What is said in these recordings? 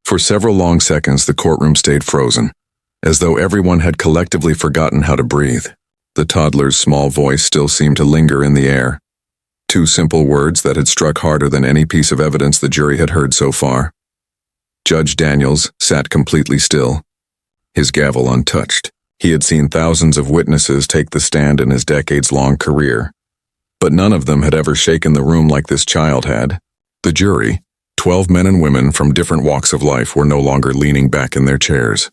For several long seconds, the courtroom stayed frozen, as though everyone had collectively forgotten how to breathe. The toddler's small voice still seemed to linger in the air. Two simple words that had struck harder than any piece of evidence the jury had heard so far. Judge Daniels sat completely still, his gavel untouched. He had seen thousands of witnesses take the stand in his decades-long career, but none of them had ever shaken the room like this child had. The jury, 12 men and women from different walks of life, were no longer leaning back in their chairs.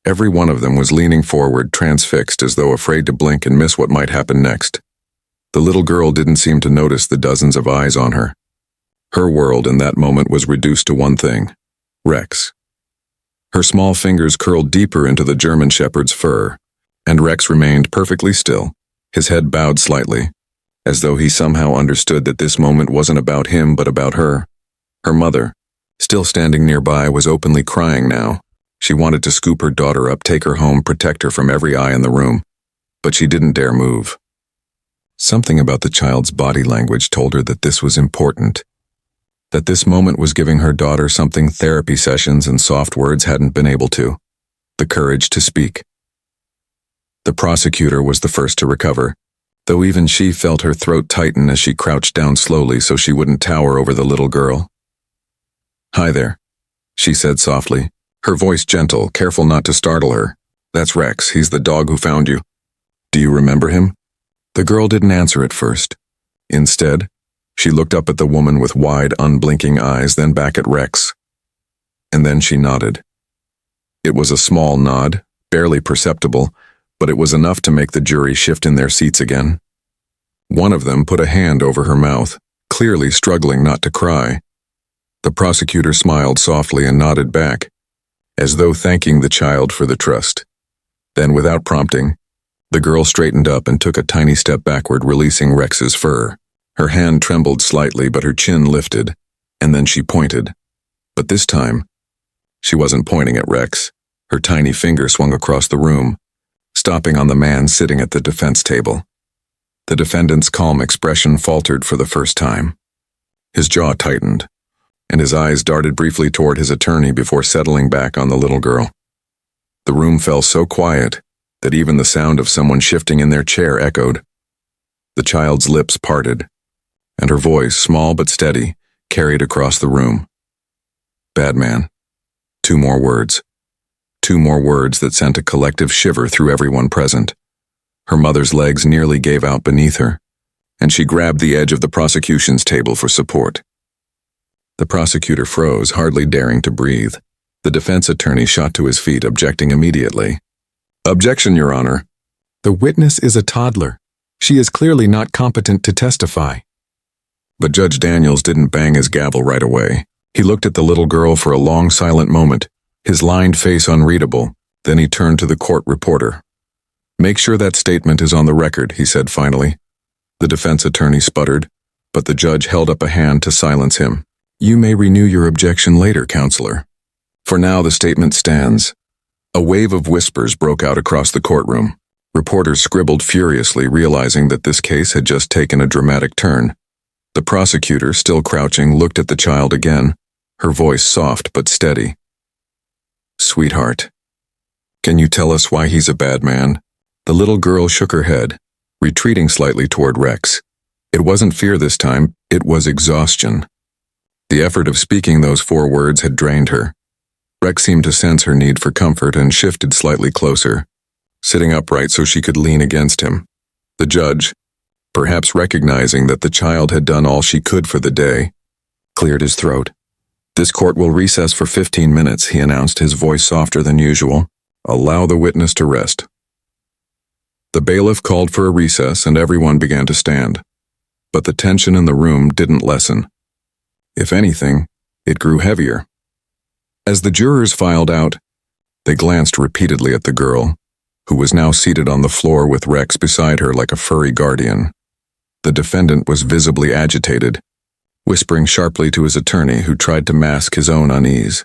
Every one of them was leaning forward, transfixed, as though afraid to blink and miss what might happen next. The little girl didn't seem to notice the dozens of eyes on her. Her world in that moment was reduced to one thing: Rex. Her small fingers curled deeper into the German Shepherd's fur, and Rex remained perfectly still, his head bowed slightly, as though he somehow understood that this moment wasn't about him but about her. Her mother, still standing nearby, was openly crying now. She wanted to scoop her daughter up, take her home, protect her from every eye in the room, but she didn't dare move. Something about the child's body language told her that this was important, that this moment was giving her daughter something therapy sessions and soft words hadn't been able to: the courage to speak. The prosecutor was the first to recover, though even she felt her throat tighten as she crouched down slowly so she wouldn't tower over the little girl. "Hi there," she said softly, her voice gentle, careful not to startle her. "That's Rex. He's the dog who found you. Do you remember him?" The girl didn't answer at first. Instead, she looked up at the woman with wide, unblinking eyes, then back at Rex. And then she nodded. It was a small nod, barely perceptible, but it was enough to make the jury shift in their seats again. One of them put a hand over her mouth, clearly struggling not to cry. The prosecutor smiled softly and nodded back, as though thanking the child for the trust. Then, without prompting, the girl straightened up and took a tiny step backward, releasing Rex's fur. Her hand trembled slightly, but her chin lifted, and then she pointed. But this time, she wasn't pointing at Rex. Her tiny finger swung across the room, stopping on the man sitting at the defense table. The defendant's calm expression faltered for the first time. His jaw tightened, and his eyes darted briefly toward his attorney before settling back on the little girl. The room fell so quiet that even the sound of someone shifting in their chair echoed. The child's lips parted, and her voice, small but steady, carried across the room. "Bad man." Two more words that sent a collective shiver through everyone present. Her mother's legs nearly gave out beneath her, and she grabbed the edge of the prosecution's table for support. The prosecutor froze, hardly daring to breathe. The defense attorney shot to his feet, objecting immediately. "Objection, Your Honor. The witness is a toddler. She is clearly not competent to testify." But Judge Daniels didn't bang his gavel right away. He looked at the little girl for a long, silent moment, his lined face unreadable. Then he turned to the court reporter. "Make sure that statement is on the record," he said finally. The defense attorney sputtered, but the judge held up a hand to silence him. "You may renew your objection later, counselor. For now, the statement stands." A wave of whispers broke out across the courtroom. Reporters scribbled furiously, realizing that this case had just taken a dramatic turn. The prosecutor, still crouching, looked at the child again, her voice soft but steady. "Sweetheart, can you tell us why he's a bad man?" The little girl shook her head, retreating slightly toward Rex. It wasn't fear this time, it was exhaustion. The effort of speaking those 4 words had drained her. Rex seemed to sense her need for comfort and shifted slightly closer, sitting upright so she could lean against him. The judge, perhaps recognizing that the child had done all she could for the day, cleared his throat. "This court will recess for 15 minutes, he announced, his voice softer than usual. "Allow the witness to rest." The bailiff called for a recess and everyone began to stand. But the tension in the room didn't lessen. If anything, it grew heavier. As the jurors filed out, they glanced repeatedly at the girl, who was now seated on the floor with Rex beside her like a furry guardian. The defendant was visibly agitated, whispering sharply to his attorney, who tried to mask his own unease.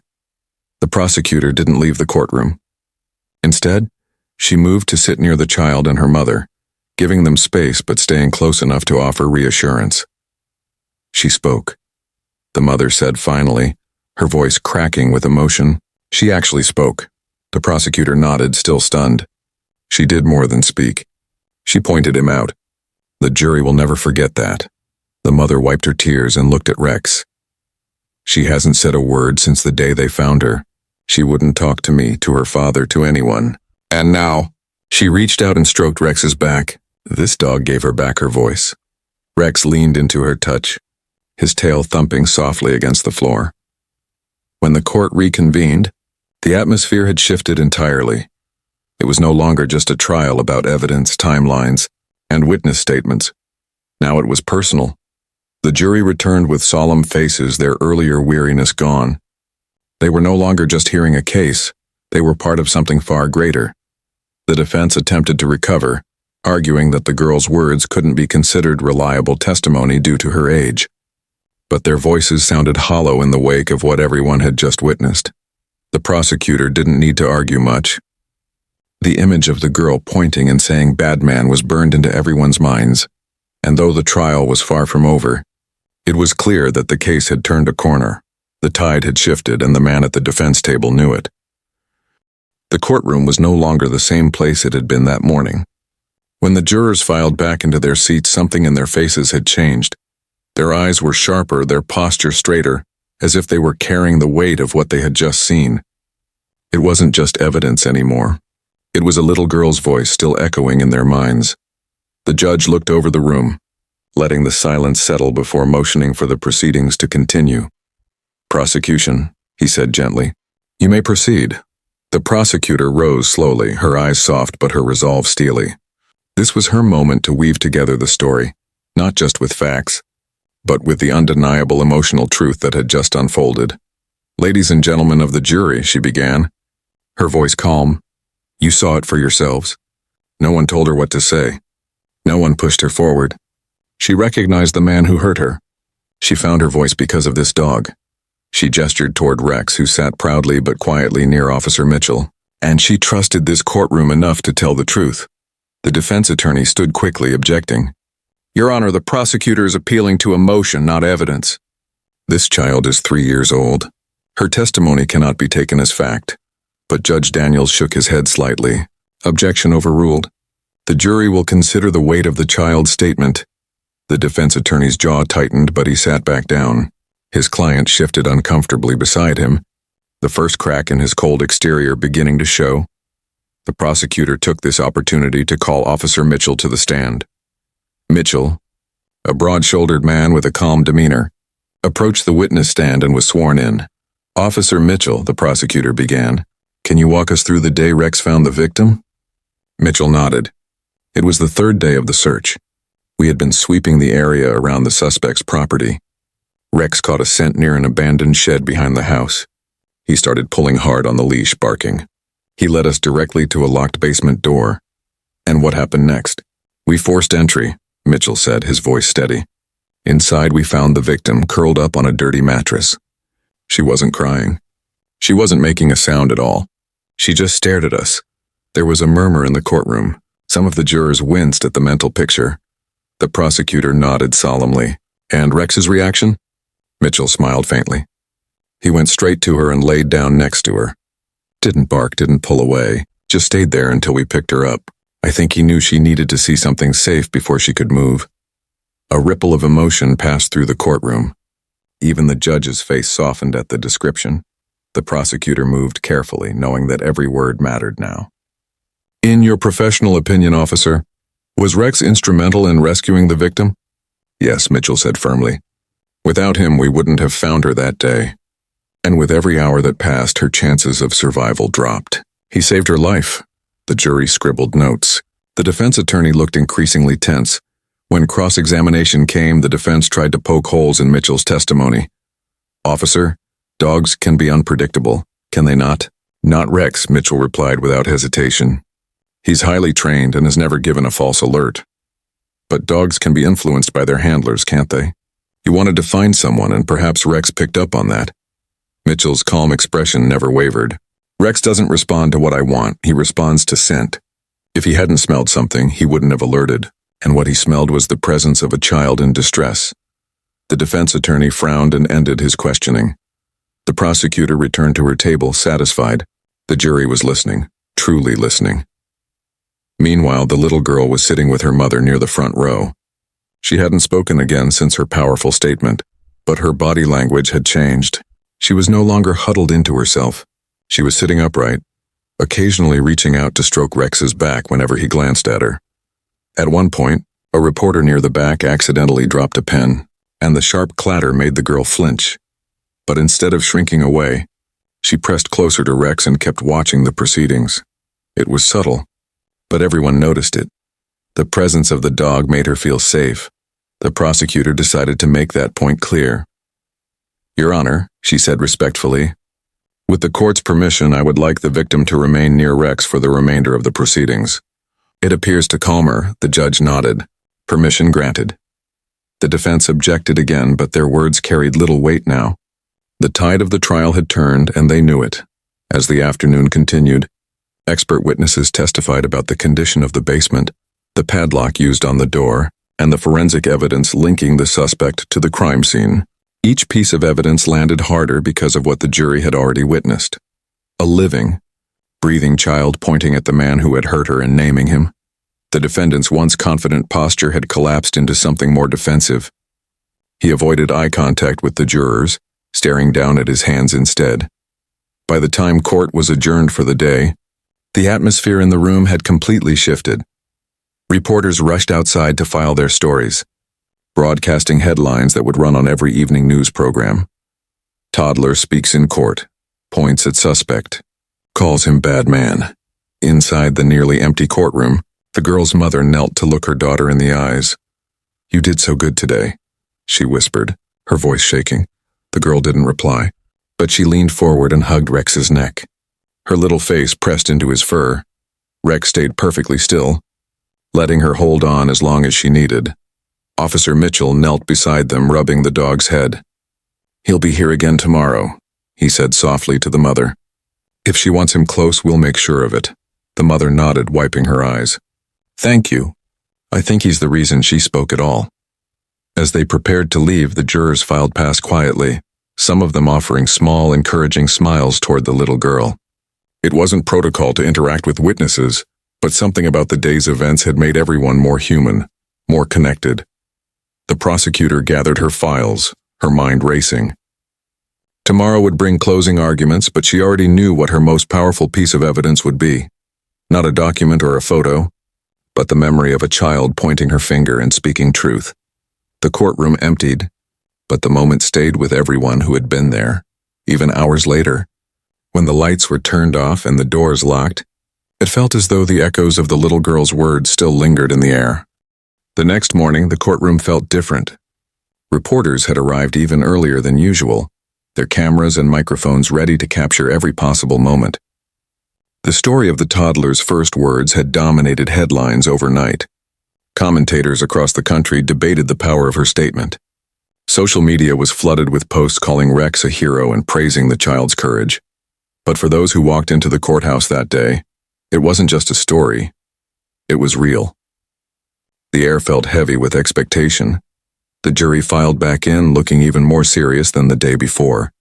The prosecutor didn't leave the courtroom. Instead, she moved to sit near the child and her mother, giving them space but staying close enough to offer reassurance. She spoke. The mother said finally, her voice cracking with emotion. She actually spoke. The prosecutor nodded, still stunned. She did more than speak. She pointed him out. The jury will never forget that. The mother wiped her tears and looked at Rex. She hasn't said a word since the day they found her. She wouldn't talk to me, to her father, to anyone. And now, she reached out and stroked Rex's back. This dog gave her back her voice. Rex leaned into her touch, his tail thumping softly against the floor. When the court reconvened, the atmosphere had shifted entirely. It was no longer just a trial about evidence, timelines, and witness statements. Now it was personal. The jury returned with solemn faces, their earlier weariness gone. They were no longer just hearing a case, they were part of something far greater. The defense attempted to recover, arguing that the girl's words couldn't be considered reliable testimony due to her age. But their voices sounded hollow in the wake of what everyone had just witnessed. The prosecutor didn't need to argue much. The image of the girl pointing and saying "bad man" was burned into everyone's minds, and though the trial was far from over, it was clear that the case had turned a corner. The tide had shifted, and the man at the defense table knew it. The courtroom was no longer the same place it had been that morning. When the jurors filed back into their seats, something in their faces had changed. Their eyes were sharper, their posture straighter, as if they were carrying the weight of what they had just seen. It wasn't just evidence anymore. It was a little girl's voice still echoing in their minds. The judge looked over the room, letting the silence settle before motioning for the proceedings to continue. "Prosecution," he said gently. "You may proceed." The prosecutor rose slowly, her eyes soft but her resolve steely. This was her moment to weave together the story, not just with facts, but with the undeniable emotional truth that had just unfolded. "Ladies and gentlemen of the jury," she began, her voice calm. "You saw it for yourselves. No one told her what to say. No one pushed her forward. She recognized the man who hurt her. She found her voice because of this dog." She gestured toward Rex, who sat proudly but quietly near Officer Mitchell. "And she trusted this courtroom enough to tell the truth." The defense attorney stood quickly, objecting. "Your Honor, the prosecutor is appealing to emotion, not evidence." "This child is 3 years old. Her testimony cannot be taken as fact." But Judge Daniels shook his head slightly. "Objection overruled. The jury will consider the weight of the child's statement." The defense attorney's jaw tightened, but he sat back down. His client shifted uncomfortably beside him, the first crack in his cold exterior beginning to show. The prosecutor took this opportunity to call Officer Mitchell to the stand. Mitchell, a broad-shouldered man with a calm demeanor, approached the witness stand and was sworn in. "Officer Mitchell," the prosecutor began, "can you walk us through the day Rex found the victim?" Mitchell nodded. It was the third day of the search. We had been sweeping the area around the suspect's property. Rex caught a scent near an abandoned shed behind the house. He started pulling hard on the leash, barking. He led us directly to a locked basement door. "And what happened next?" "We forced entry," Mitchell said, his voice steady. "Inside we found the victim curled up on a dirty mattress. She wasn't crying. She wasn't making a sound at all. She just stared at us." There was a murmur in the courtroom. Some of the jurors winced at the mental picture. The prosecutor nodded solemnly. "And Rex's reaction?" Mitchell smiled faintly. "He went straight to her and laid down next to her. Didn't bark, didn't pull away, just stayed there until we picked her up. I think he knew she needed to see something safe before she could move." A ripple of emotion passed through the courtroom. Even the judge's face softened at the description. The prosecutor moved carefully, knowing that every word mattered now. "In your professional opinion, officer, was Rex instrumental in rescuing the victim?" "Yes," Mitchell said firmly. "Without him, we wouldn't have found her that day. And with every hour that passed, her chances of survival dropped. He saved her life." The jury scribbled notes. The defense attorney looked increasingly tense. When cross-examination came, the defense tried to poke holes in Mitchell's testimony. "Officer, dogs can be unpredictable, can they not?" "Not Rex," Mitchell replied without hesitation. "He's highly trained and has never given a false alert. But dogs can be influenced by their handlers, can't they? You wanted to find someone, and perhaps Rex picked up on that." Mitchell's calm expression never wavered. "Rex doesn't respond to what I want, he responds to scent. If he hadn't smelled something, he wouldn't have alerted, and what he smelled was the presence of a child in distress." The defense attorney frowned and ended his questioning. The prosecutor returned to her table, satisfied. The jury was listening, truly listening. Meanwhile, the little girl was sitting with her mother near the front row. She hadn't spoken again since her powerful statement, but her body language had changed. She was no longer huddled into herself. She was sitting upright, occasionally reaching out to stroke Rex's back whenever he glanced at her. At one point, a reporter near the back accidentally dropped a pen, and the sharp clatter made the girl flinch. But instead of shrinking away, she pressed closer to Rex and kept watching the proceedings. It was subtle, but everyone noticed it. The presence of the dog made her feel safe. The prosecutor decided to make that point clear. "Your Honor," she said respectfully, "with the court's permission, I would like the victim to remain near Rex for the remainder of the proceedings." "It appears to calm her," the judge nodded. Permission granted. The defense objected again, but their words carried little weight now. The tide of the trial had turned, and they knew it. As the afternoon continued, expert witnesses testified about the condition of the basement, the padlock used on the door, and the forensic evidence linking the suspect to the crime scene. Each piece of evidence landed harder because of what the jury had already witnessed. A living, breathing child pointing at the man who had hurt her and naming him. The defendant's once confident posture had collapsed into something more defensive. He avoided eye contact with the jurors, staring down at his hands instead. By the time court was adjourned for the day, the atmosphere in the room had completely shifted. Reporters rushed outside to file their stories, broadcasting headlines that would run on every evening news program. Toddler speaks in court, points at suspect, calls him bad man. Inside the nearly empty courtroom, the girl's mother knelt to look her daughter in the eyes. "You did so good today," she whispered, her voice shaking. The girl didn't reply, but she leaned forward and hugged Rex's neck. Her little face pressed into his fur. Rex stayed perfectly still, letting her hold on as long as she needed. Officer Mitchell knelt beside them, rubbing the dog's head. "He'll be here again tomorrow," he said softly to the mother. "If she wants him close, we'll make sure of it." The mother nodded, wiping her eyes. "Thank you. I think he's the reason she spoke at all." As they prepared to leave, the jurors filed past quietly, some of them offering small, encouraging smiles toward the little girl. It wasn't protocol to interact with witnesses, but something about the day's events had made everyone more human, more connected. The prosecutor gathered her files, her mind racing. Tomorrow would bring closing arguments, but she already knew what her most powerful piece of evidence would be. Not a document or a photo, but the memory of a child pointing her finger and speaking truth. The courtroom emptied, but the moment stayed with everyone who had been there, even hours later. When the lights were turned off and the doors locked, it felt as though the echoes of the little girl's words still lingered in the air. The next morning, the courtroom felt different. Reporters had arrived even earlier than usual, their cameras and microphones ready to capture every possible moment. The story of the toddler's first words had dominated headlines overnight. Commentators across the country debated the power of her statement. Social media was flooded with posts calling Rex a hero and praising the child's courage. But for those who walked into the courthouse that day, it wasn't just a story. It was real. The air felt heavy with expectation. The jury filed back in, looking even more serious than the day before.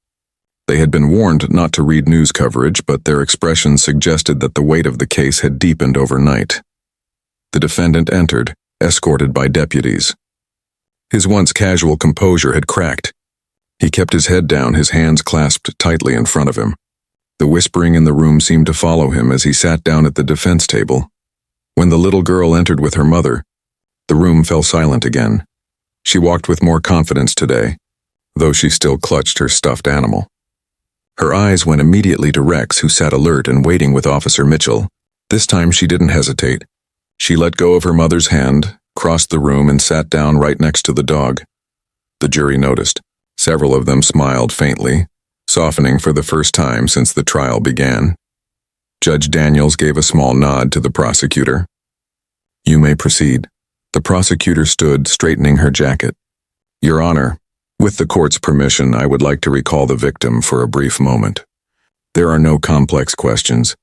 They had been warned not to read news coverage, but their expressions suggested that the weight of the case had deepened overnight. The defendant entered, escorted by deputies. His once casual composure had cracked. He kept his head down, his hands clasped tightly in front of him. The whispering in the room seemed to follow him as he sat down at the defense table. When the little girl entered with her mother, the room fell silent again. She walked with more confidence today, though she still clutched her stuffed animal. Her eyes went immediately to Rex, who sat alert and waiting with Officer Mitchell. This time she didn't hesitate. She let go of her mother's hand, crossed the room, and sat down right next to the dog. The jury noticed. Several of them smiled faintly, softening for the first time since the trial began. Judge Daniels gave a small nod to the prosecutor. "You may proceed." The prosecutor stood, straightening her jacket. "Your Honor, with the court's permission, I would like to recall the victim for a brief moment. There are no complex questions.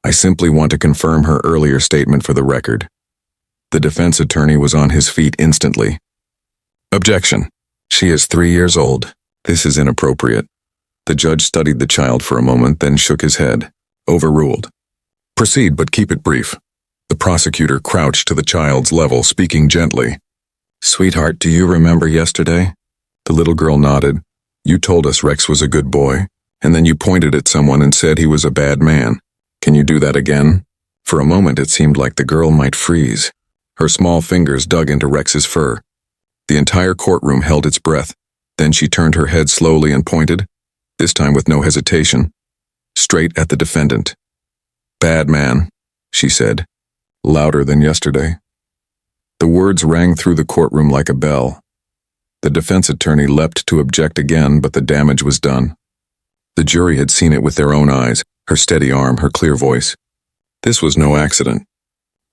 I simply want to confirm her earlier statement for the record." The defense attorney was on his feet instantly. "Objection. She is 3 years old. This is inappropriate." The judge studied the child for a moment, then shook his head. Overruled. Proceed, but keep it brief. The prosecutor crouched to the child's level, speaking gently. Sweetheart, do you remember yesterday? The little girl nodded. You told us Rex was a good boy, and then you pointed at someone and said he was a bad man. Can you do that again? For a moment it seemed like the girl might freeze. Her small fingers dug into Rex's fur. The entire courtroom held its breath. Then she turned her head slowly and pointed, this time with no hesitation, straight at the defendant. Bad man, she said, louder than yesterday. The words rang through the courtroom like a bell. The defense attorney leapt to object again, but the damage was done. The jury had seen it with their own eyes, her steady arm, her clear voice. This was no accident.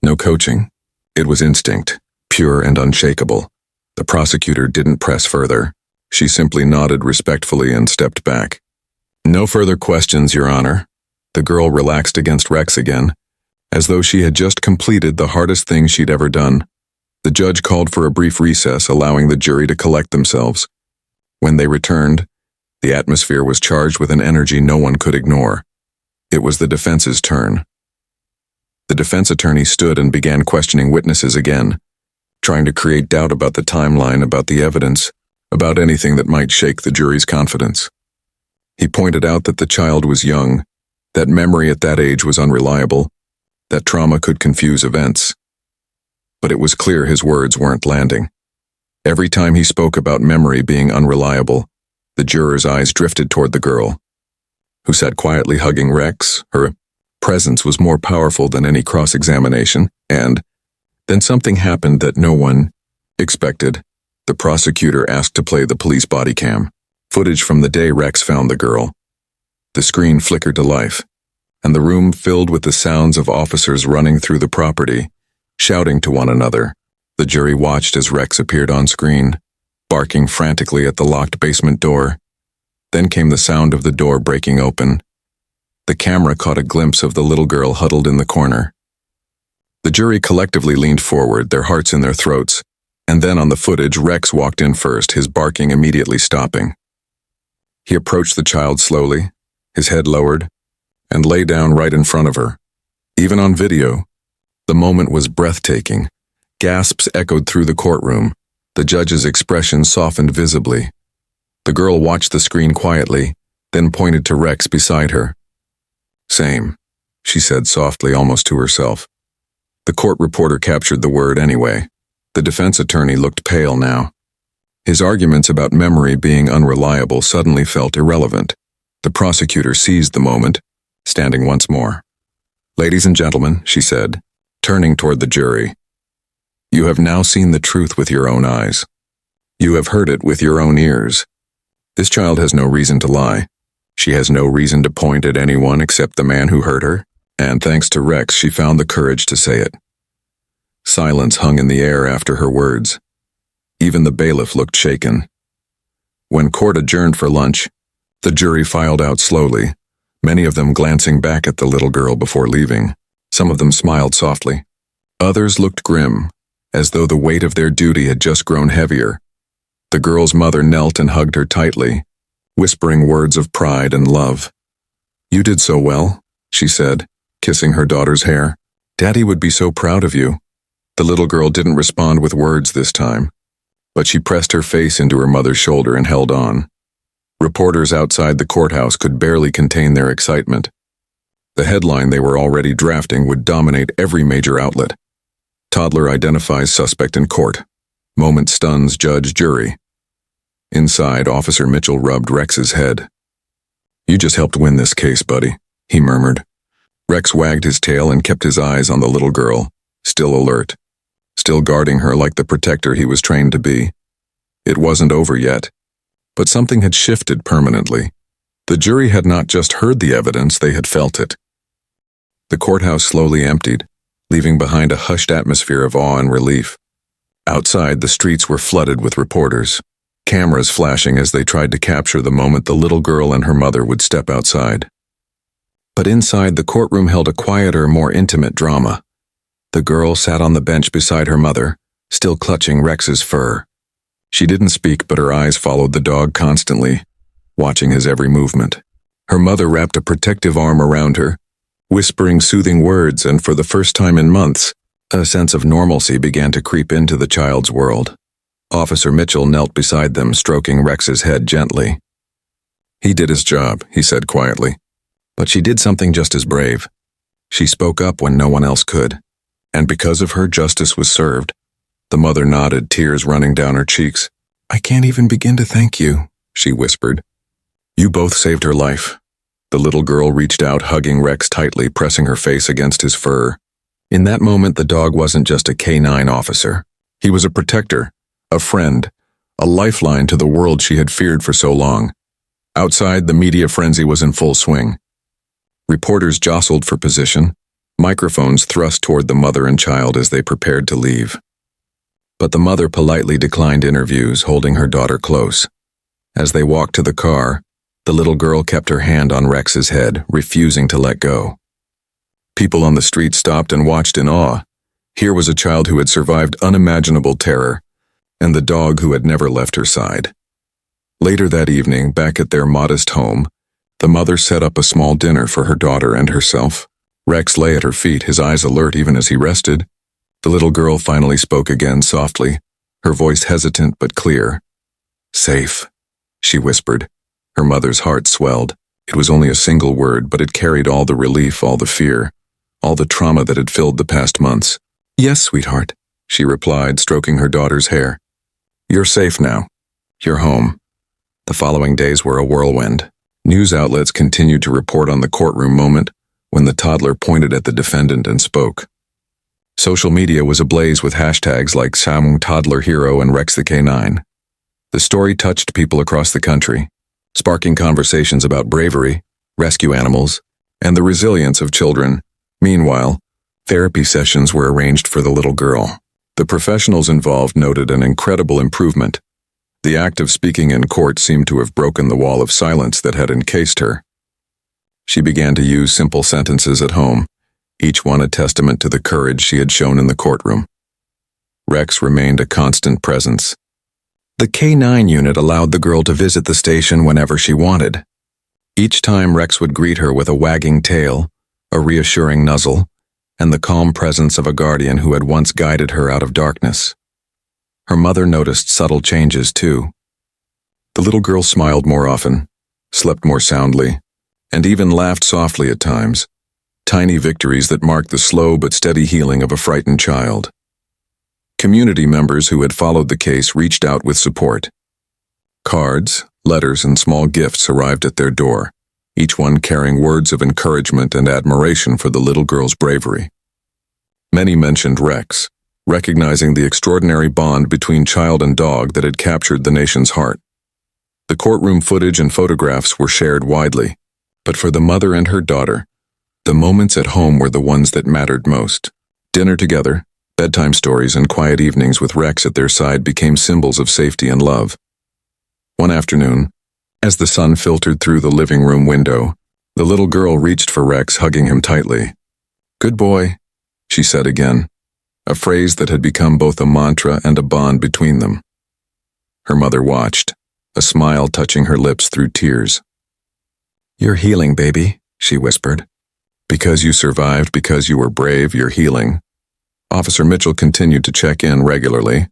No coaching. It was instinct, pure and unshakable. The prosecutor didn't press further. She simply nodded respectfully and stepped back. No further questions, Your Honor. The girl relaxed against Rex again, as though she had just completed the hardest thing she'd ever done. The judge called for a brief recess, allowing the jury to collect themselves. When they returned, the atmosphere was charged with an energy no one could ignore. It was the defense's turn. The defense attorney stood and began questioning witnesses again, trying to create doubt about the timeline, about the evidence, about anything that might shake the jury's confidence. He pointed out that the child was young, that memory at that age was unreliable, that trauma could confuse events. But it was clear his words weren't landing. Every time he spoke about memory being unreliable, the jurors' eyes drifted toward the girl, who sat quietly hugging Rex. Her presence was more powerful than any cross-examination, and then something happened that no one expected. The prosecutor asked to play the police body cam, footage from the day Rex found the girl. The screen flickered to life, and the room filled with the sounds of officers running through the property, shouting to one another. The jury watched as Rex appeared on screen, barking frantically at the locked basement door. Then came the sound of the door breaking open. The camera caught a glimpse of the little girl huddled in the corner. The jury collectively leaned forward, their hearts in their throats, and then on the footage, Rex walked in first, his barking immediately stopping. He approached the child slowly, his head lowered, and lay down right in front of her. Even on video, the moment was breathtaking. Gasps echoed through the courtroom. The judge's expression softened visibly. The girl watched the screen quietly, then pointed to Rex beside her. Same, she said softly, almost to herself. The court reporter captured the word anyway. The defense attorney looked pale now. His arguments about memory being unreliable suddenly felt irrelevant. The prosecutor seized the moment, standing once more. Ladies and gentlemen, she said, turning toward the jury, you have now seen the truth with your own eyes. You have heard it with your own ears. This child has no reason to lie. She has no reason to point at anyone except the man who hurt her, and thanks to Rex, she found the courage to say it. Silence hung in the air after her words. Even the bailiff looked shaken. When court adjourned for lunch, the jury filed out slowly, many of them glancing back at the little girl before leaving. Some of them smiled softly. Others looked grim, as though the weight of their duty had just grown heavier. The girl's mother knelt and hugged her tightly, whispering words of pride and love. You did so well, she said, kissing her daughter's hair. Daddy would be so proud of you. The little girl didn't respond with words this time, but she pressed her face into her mother's shoulder and held on. Reporters outside the courthouse could barely contain their excitement. The headline they were already drafting would dominate every major outlet. Toddler identifies suspect in court. Moment stuns judge, jury. Inside, Officer Mitchell rubbed Rex's head. You just helped win this case, buddy, he murmured. Rex wagged his tail and kept his eyes on the little girl, still alert, still guarding her like the protector he was trained to be. It wasn't over yet, but something had shifted permanently. The jury had not just heard the evidence, they had felt it. The courthouse slowly emptied, leaving behind a hushed atmosphere of awe and relief. Outside, the streets were flooded with reporters, cameras flashing as they tried to capture the moment the little girl and her mother would step outside. But inside, the courtroom held a quieter, more intimate drama. The girl sat on the bench beside her mother, still clutching Rex's fur. She didn't speak, but her eyes followed the dog constantly, watching his every movement. Her mother wrapped a protective arm around her, whispering soothing words, and for the first time in months, a sense of normalcy began to creep into the child's world. Officer Mitchell knelt beside them, stroking Rex's head gently. "He did his job," he said quietly. "But she did something just as brave. She spoke up when no one else could. And because of her, justice was served." The mother nodded, tears running down her cheeks. "I can't even begin to thank you," she whispered. "You both saved her life." The little girl reached out, hugging Rex tightly, pressing her face against his fur. In that moment, the dog wasn't just a K-9 officer. He was a protector, a friend, a lifeline to the world she had feared for so long. Outside, the media frenzy was in full swing. Reporters jostled for position, microphones thrust toward the mother and child as they prepared to leave. But the mother politely declined interviews, holding her daughter close. As they walked to the car, the little girl kept her hand on Rex's head, refusing to let go. People on the street stopped and watched in awe. Here was a child who had survived unimaginable terror, and the dog who had never left her side. Later that evening, back at their modest home, the mother set up a small dinner for her daughter and herself. Rex lay at her feet, his eyes alert even as he rested. The little girl finally spoke again softly, her voice hesitant but clear. "Safe," she whispered. Her mother's heart swelled. It was only a single word, but it carried all the relief, all the fear, all the trauma that had filled the past months. "Yes, sweetheart," she replied, stroking her daughter's hair. "You're safe now. You're home." The following days were a whirlwind. News outlets continued to report on the courtroom moment when the toddler pointed at the defendant and spoke. Social media was ablaze with hashtags like Toddler Hero and Rex the K9. The story touched people across the country, sparking conversations about bravery, rescue animals, and the resilience of children. Meanwhile, therapy sessions were arranged for the little girl. The professionals involved noted an incredible improvement. The act of speaking in court seemed to have broken the wall of silence that had encased her. She began to use simple sentences at home, each one a testament to the courage she had shown in the courtroom. Rex remained a constant presence. The K-9 unit allowed the girl to visit the station whenever she wanted. Each time, Rex would greet her with a wagging tail, a reassuring nuzzle, and the calm presence of a guardian who had once guided her out of darkness. Her mother noticed subtle changes, too. The little girl smiled more often, slept more soundly, and even laughed softly at times, tiny victories that marked the slow but steady healing of a frightened child. Community members who had followed the case reached out with support. Cards, letters, and small gifts arrived at their door, each one carrying words of encouragement and admiration for the little girl's bravery. Many mentioned Rex, recognizing the extraordinary bond between child and dog that had captured the nation's heart. The courtroom footage and photographs were shared widely, but for the mother and her daughter, the moments at home were the ones that mattered most. Dinner together, bedtime stories, and quiet evenings with Rex at their side became symbols of safety and love. One afternoon, as the sun filtered through the living room window, the little girl reached for Rex, hugging him tightly. "Good boy," she said again, a phrase that had become both a mantra and a bond between them. Her mother watched, a smile touching her lips through tears. "You're healing, baby," she whispered. "Because you survived, because you were brave, you're healing." Officer Mitchell continued to check in regularly.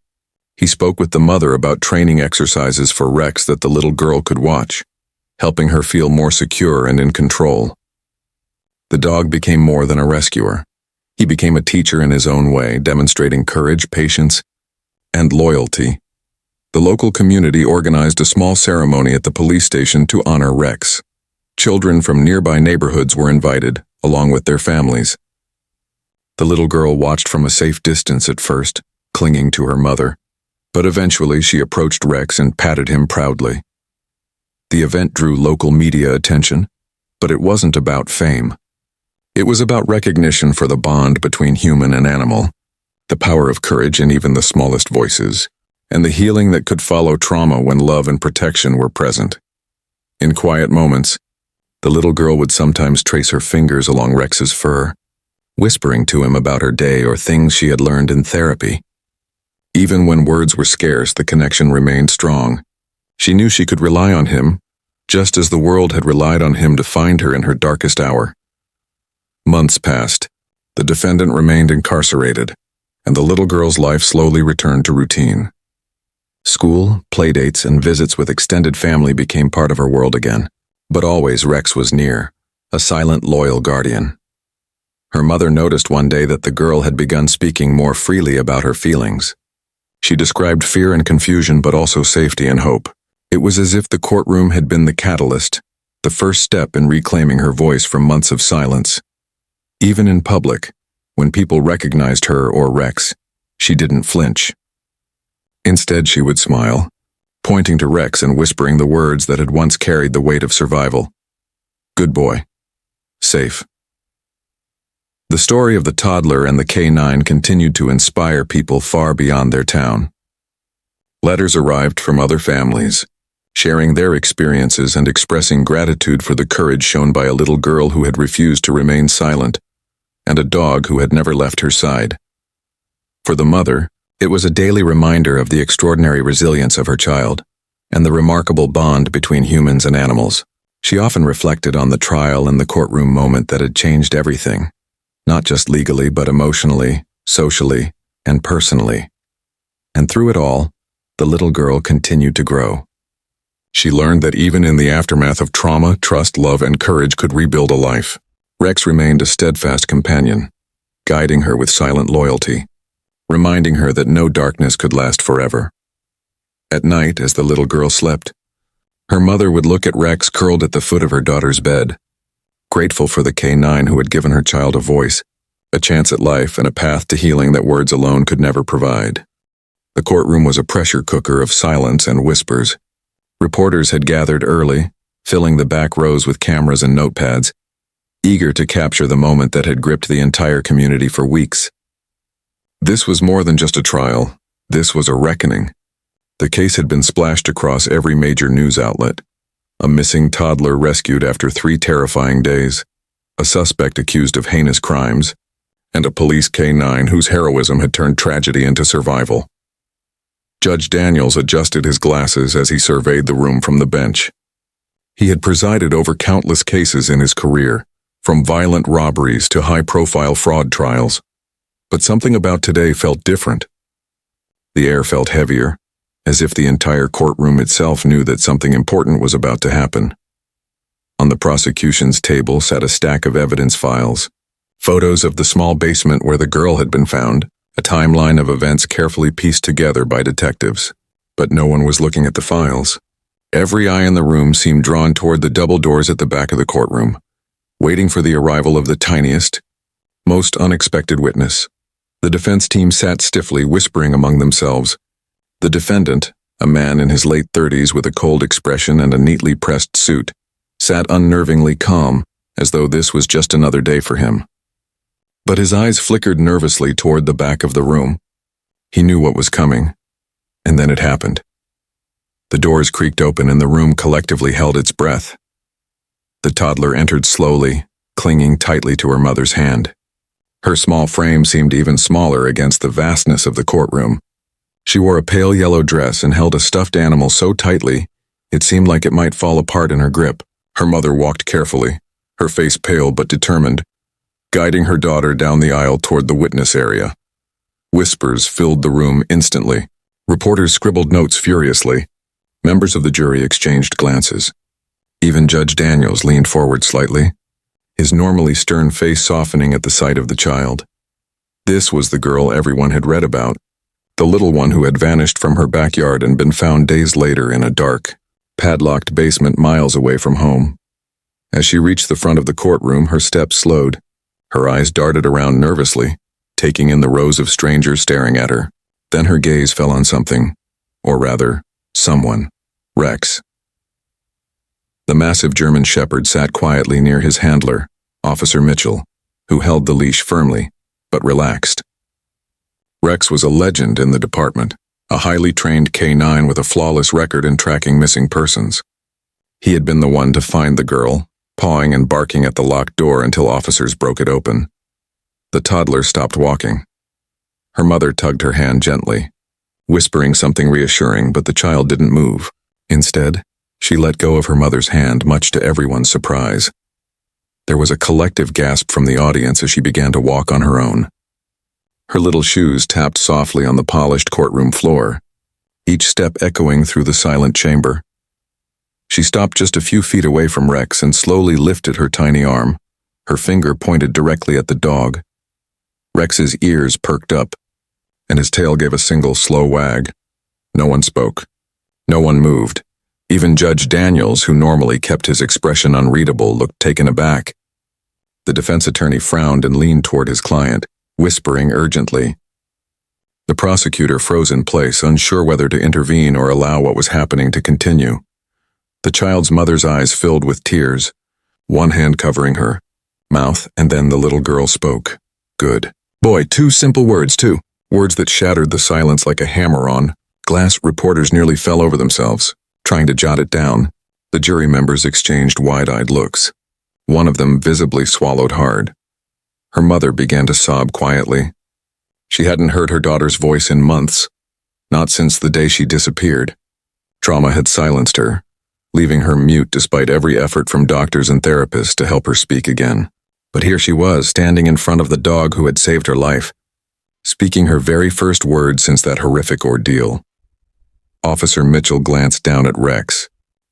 He spoke with the mother about training exercises for Rex that the little girl could watch, helping her feel more secure and in control. The dog became more than a rescuer. He became a teacher in his own way, demonstrating courage, patience, and loyalty. The local community organized a small ceremony at the police station to honor Rex. Children from nearby neighborhoods were invited, along with their families. The little girl watched from a safe distance at first, clinging to her mother, but eventually she approached Rex and patted him proudly. The event drew local media attention, but it wasn't about fame. It was about recognition for the bond between human and animal, the power of courage in even the smallest voices, and the healing that could follow trauma when love and protection were present. In quiet moments, the little girl would sometimes trace her fingers along Rex's fur, whispering to him about her day or things she had learned in therapy. Even when words were scarce, the connection remained strong. She knew she could rely on him, just as the world had relied on him to find her in her darkest hour. Months passed. The defendant remained incarcerated, and the little girl's life slowly returned to routine. School, playdates, and visits with extended family became part of her world again, but always Rex was near, a silent, loyal guardian. Her mother noticed one day that the girl had begun speaking more freely about her feelings. She described fear and confusion, but also safety and hope. It was as if the courtroom had been the catalyst, the first step in reclaiming her voice from months of silence. Even in public, when people recognized her or Rex, she didn't flinch. Instead, she would smile, pointing to Rex and whispering the words that had once carried the weight of survival. Good boy. Safe. The story of the toddler and the K9 continued to inspire people far beyond their town. Letters arrived from other families, sharing their experiences and expressing gratitude for the courage shown by a little girl who had refused to remain silent, and a dog who had never left her side. For the mother, it was a daily reminder of the extraordinary resilience of her child, and the remarkable bond between humans and animals. She often reflected on the trial and the courtroom moment that had changed everything, not just legally but emotionally, socially, and personally. And through it all, the little girl continued to grow. She learned that even in the aftermath of trauma, trust, love, and courage could rebuild a life. Rex remained a steadfast companion, guiding her with silent loyalty, reminding her that no darkness could last forever. At night, as the little girl slept, her mother would look at Rex curled at the foot of her daughter's bed, grateful for the K9 who had given her child a voice, a chance at life, and a path to healing that words alone could never provide. The courtroom was a pressure cooker of silence and whispers. Reporters had gathered early, filling the back rows with cameras and notepads, eager to capture the moment that had gripped the entire community for weeks. This was more than just a trial. This was a reckoning. The case had been splashed across every major news outlet. A missing toddler rescued after 3 terrifying days, a suspect accused of heinous crimes, and a police K9 whose heroism had turned tragedy into survival. Judge Daniels adjusted his glasses as he surveyed the room from the bench. He had presided over countless cases in his career, from violent robberies to high-profile fraud trials. But something about today felt different. The air felt heavier, as if the entire courtroom itself knew that something important was about to happen. On the prosecution's table sat a stack of evidence files, photos of the small basement where the girl had been found, a timeline of events carefully pieced together by detectives. But no one was looking at the files. Every eye in the room seemed drawn toward the double doors at the back of the courtroom, waiting for the arrival of the tiniest, most unexpected witness. The defense team sat stiffly, whispering among themselves. The defendant, a man in his late 30s with a cold expression and a neatly pressed suit, sat unnervingly calm, as though this was just another day for him. But his eyes flickered nervously toward the back of the room. He knew what was coming, and then it happened. The doors creaked open and the room collectively held its breath. The toddler entered slowly, clinging tightly to her mother's hand. Her small frame seemed even smaller against the vastness of the courtroom. She wore a pale yellow dress and held a stuffed animal so tightly, it seemed like it might fall apart in her grip. Her mother walked carefully, her face pale but determined, guiding her daughter down the aisle toward the witness area. Whispers filled the room instantly. Reporters scribbled notes furiously. Members of the jury exchanged glances. Even Judge Daniels leaned forward slightly, his normally stern face softening at the sight of the child. This was the girl everyone had read about, the little one who had vanished from her backyard and been found days later in a dark, padlocked basement miles away from home. As she reached the front of the courtroom, her steps slowed. Her eyes darted around nervously, taking in the rows of strangers staring at her. Then her gaze fell on something, or rather, someone. Rex. The massive German shepherd sat quietly near his handler, Officer Mitchell, who held the leash firmly, but relaxed. Rex was a legend in the department, a highly trained K9 with a flawless record in tracking missing persons. He had been the one to find the girl, pawing and barking at the locked door until officers broke it open. The toddler stopped walking. Her mother tugged her hand gently, whispering something reassuring, but the child didn't move. Instead, She let go of her mother's hand, much to everyone's surprise. There was a collective gasp from the audience as she began to walk on her own. Her little shoes tapped softly on the polished courtroom floor, each step echoing through the silent chamber. She stopped just a few feet away from Rex and slowly lifted her tiny arm, her finger pointed directly at the dog. Rex's ears perked up, and his tail gave a single slow wag. No one spoke. No one moved. Even Judge Daniels, who normally kept his expression unreadable, looked taken aback. The defense attorney frowned and leaned toward his client, whispering urgently. The prosecutor froze in place, unsure whether to intervene or allow what was happening to continue. The child's mother's eyes filled with tears, one hand covering her mouth, and then the little girl spoke. Good boy, 2 simple words, too. Words that shattered the silence like a hammer on glass. Reporters nearly fell over themselves, trying to jot it down. The jury members exchanged wide-eyed looks. One of them visibly swallowed hard. Her mother began to sob quietly. She hadn't heard her daughter's voice in months, not since the day she disappeared. Trauma had silenced her, leaving her mute despite every effort from doctors and therapists to help her speak again. But here she was, standing in front of the dog who had saved her life, speaking her very first words since that horrific ordeal. Officer Mitchell glanced down at Rex,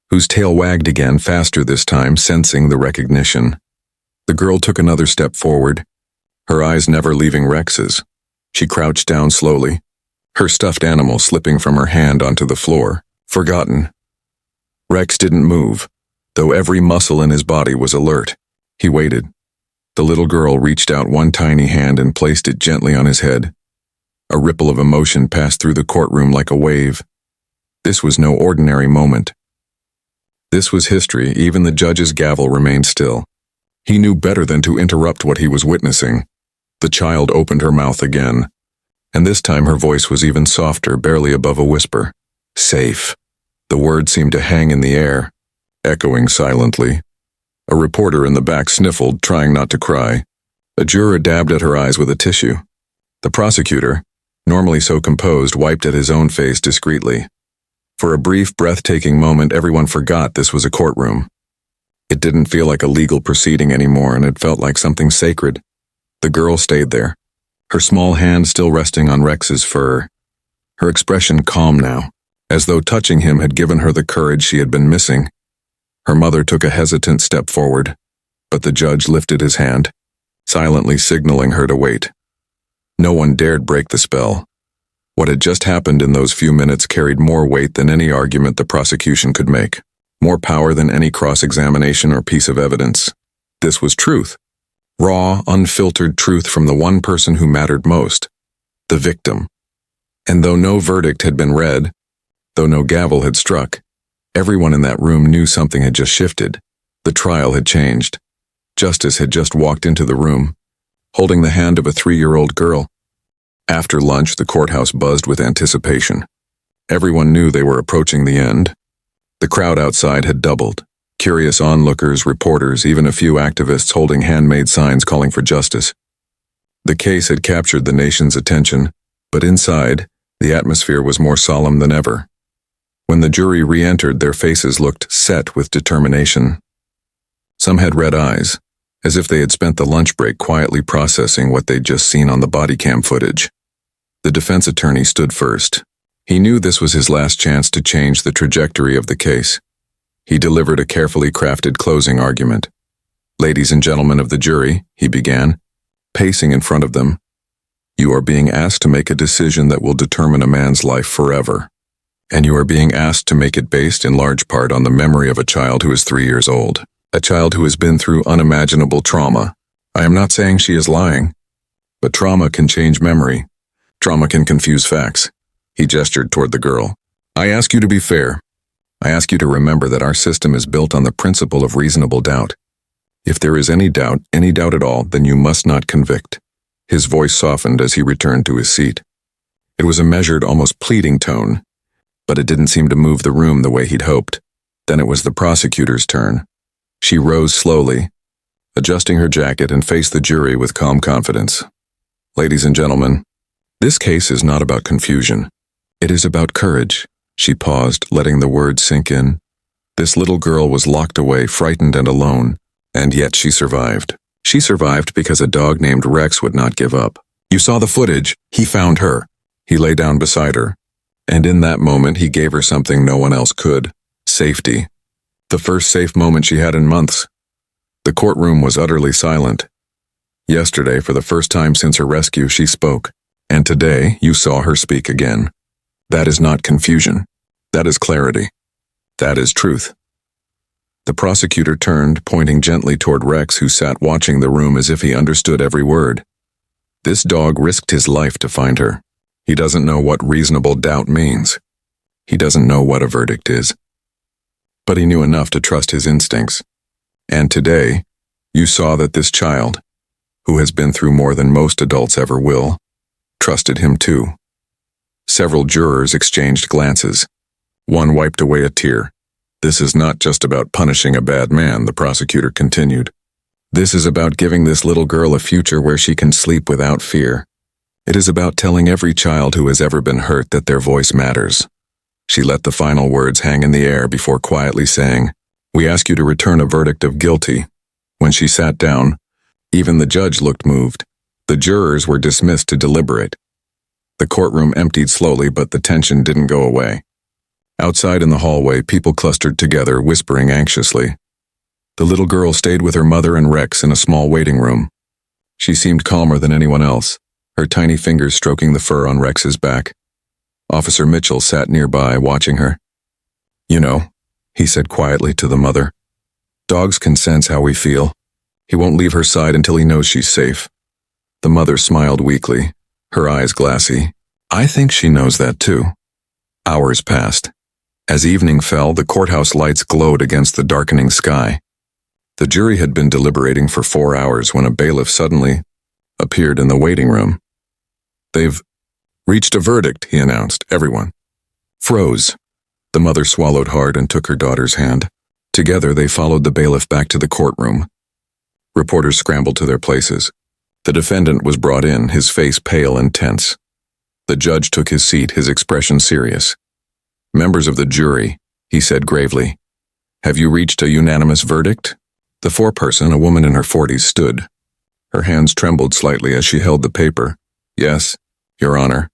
whose tail wagged again, faster this time, sensing the recognition. The girl took another step forward, her eyes never leaving Rex's. She crouched down slowly, her stuffed animal slipping from her hand onto the floor, forgotten. Rex didn't move, though every muscle in his body was alert. He waited. The little girl reached out one tiny hand and placed it gently on his head. A ripple of emotion passed through the courtroom like a wave. This was no ordinary moment. This was history. Even the judge's gavel remained still. He knew better than to interrupt what he was witnessing. The child opened her mouth again, and this time her voice was even softer, barely above a whisper. Safe. The word seemed to hang in the air, echoing silently. A reporter in the back sniffled, trying not to cry. A juror dabbed at her eyes with a tissue. The prosecutor, normally so composed, wiped at his own face discreetly. For a brief, breathtaking moment, everyone forgot this was a courtroom. It didn't feel like a legal proceeding anymore, and it felt like something sacred. The girl stayed there, her small hand still resting on Rex's fur, her expression calm now, as though touching him had given her the courage she had been missing. Her mother took a hesitant step forward, but the judge lifted his hand, silently signaling her to wait. No one dared break the spell. What had just happened in those few minutes carried more weight than any argument the prosecution could make, more power than any cross-examination or piece of evidence. This was truth. Raw, unfiltered truth from the one person who mattered most, the victim. And though no verdict had been read, though no gavel had struck, everyone in that room knew something had just shifted. The trial had changed. Justice had just walked into the room, holding the hand of a 3-year-old girl. After lunch, the courthouse buzzed with anticipation. Everyone knew they were approaching the end. The crowd outside had doubled. Curious onlookers, reporters, even a few activists holding handmade signs calling for justice. The case had captured the nation's attention, but inside, the atmosphere was more solemn than ever. When the jury re-entered, their faces looked set with determination. Some had red eyes, as if they had spent the lunch break quietly processing what they'd just seen on the body cam footage. The defense attorney stood first. He knew this was his last chance to change the trajectory of the case. He delivered a carefully crafted closing argument. "Ladies and gentlemen of the jury," he began, pacing in front of them, "you are being asked to make a decision that will determine a man's life forever. And you are being asked to make it based in large part on the memory of a child who is 3 years old. A child who has been through unimaginable trauma. I am not saying she is lying, but trauma can change memory. Trauma can confuse facts." He gestured toward the girl. "I ask you to be fair. I ask you to remember that our system is built on the principle of reasonable doubt. If there is any doubt at all, then you must not convict." His voice softened as he returned to his seat. It was a measured, almost pleading tone, but it didn't seem to move the room the way he'd hoped. Then it was the prosecutor's turn. She rose slowly, adjusting her jacket, and faced the jury with calm confidence. "Ladies and gentlemen, this case is not about confusion. It is about courage." She paused, letting the words sink in. This little girl was locked away, frightened and alone, and yet she survived. She survived because a dog named Rex would not give up. You saw the footage. He found her. He lay down beside her. And in that moment, he gave her something no one else could. Safety. The first safe moment she had in months. The courtroom was utterly silent. Yesterday, for the first time since her rescue, she spoke. And today, you saw her speak again. That is not confusion. That is clarity. That is truth. The prosecutor turned, pointing gently toward Rex, who sat watching the room as if he understood every word. This dog risked his life to find her. He doesn't know what reasonable doubt means. He doesn't know what a verdict is. But he knew enough to trust his instincts. And today, you saw that this child, who has been through more than most adults ever will, trusted him too. Several jurors exchanged glances. One wiped away a tear. This is not just about punishing a bad man, the prosecutor continued. This is about giving this little girl a future where she can sleep without fear. It is about telling every child who has ever been hurt that their voice matters. She let the final words hang in the air before quietly saying, "We ask you to return a verdict of guilty." When she sat down, even the judge looked moved. The jurors were dismissed to deliberate. The courtroom emptied slowly, but the tension didn't go away. Outside in the hallway, people clustered together, whispering anxiously. The little girl stayed with her mother and Rex in a small waiting room. She seemed calmer than anyone else, her tiny fingers stroking the fur on Rex's back. Officer Mitchell sat nearby, watching her. "You know," he said quietly to the mother, "dogs can sense how we feel. He won't leave her side until he knows she's safe." The mother smiled weakly, her eyes glassy. "I think she knows that too." Hours passed. As evening fell, the courthouse lights glowed against the darkening sky. The jury had been deliberating for 4 hours when a bailiff suddenly appeared in the waiting room. "They've reached a verdict," he announced. Everyone froze. The mother swallowed hard and took her daughter's hand. Together they followed the bailiff back to the courtroom. Reporters scrambled to their places. The defendant was brought in, his face pale and tense. The judge took his seat, his expression serious. "Members of the jury," he said gravely, "have you reached a unanimous verdict?" The foreperson, a woman in her 40s, stood. Her hands trembled slightly as she held the paper. "Yes, Your Honor."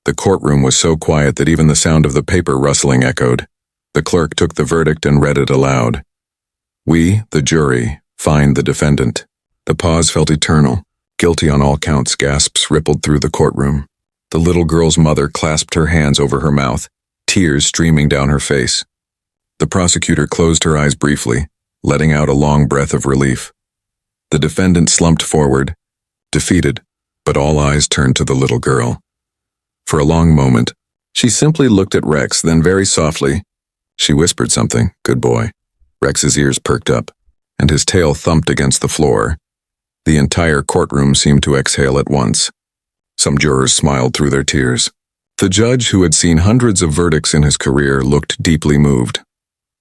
The courtroom was so quiet that even the sound of the paper rustling echoed. The clerk took the verdict and read it aloud. "We, the jury, find the defendant." The pause felt eternal. "Guilty on all counts," gasps rippled through the courtroom. The little girl's mother clasped her hands over her mouth, tears streaming down her face. The prosecutor closed her eyes briefly, letting out a long breath of relief. The defendant slumped forward, defeated, but all eyes turned to the little girl. For a long moment, she simply looked at Rex, then very softly, she whispered something. "Good boy." Rex's ears perked up, and his tail thumped against the floor. The entire courtroom seemed to exhale at once. Some jurors smiled through their tears. The judge, who had seen hundreds of verdicts in his career, looked deeply moved.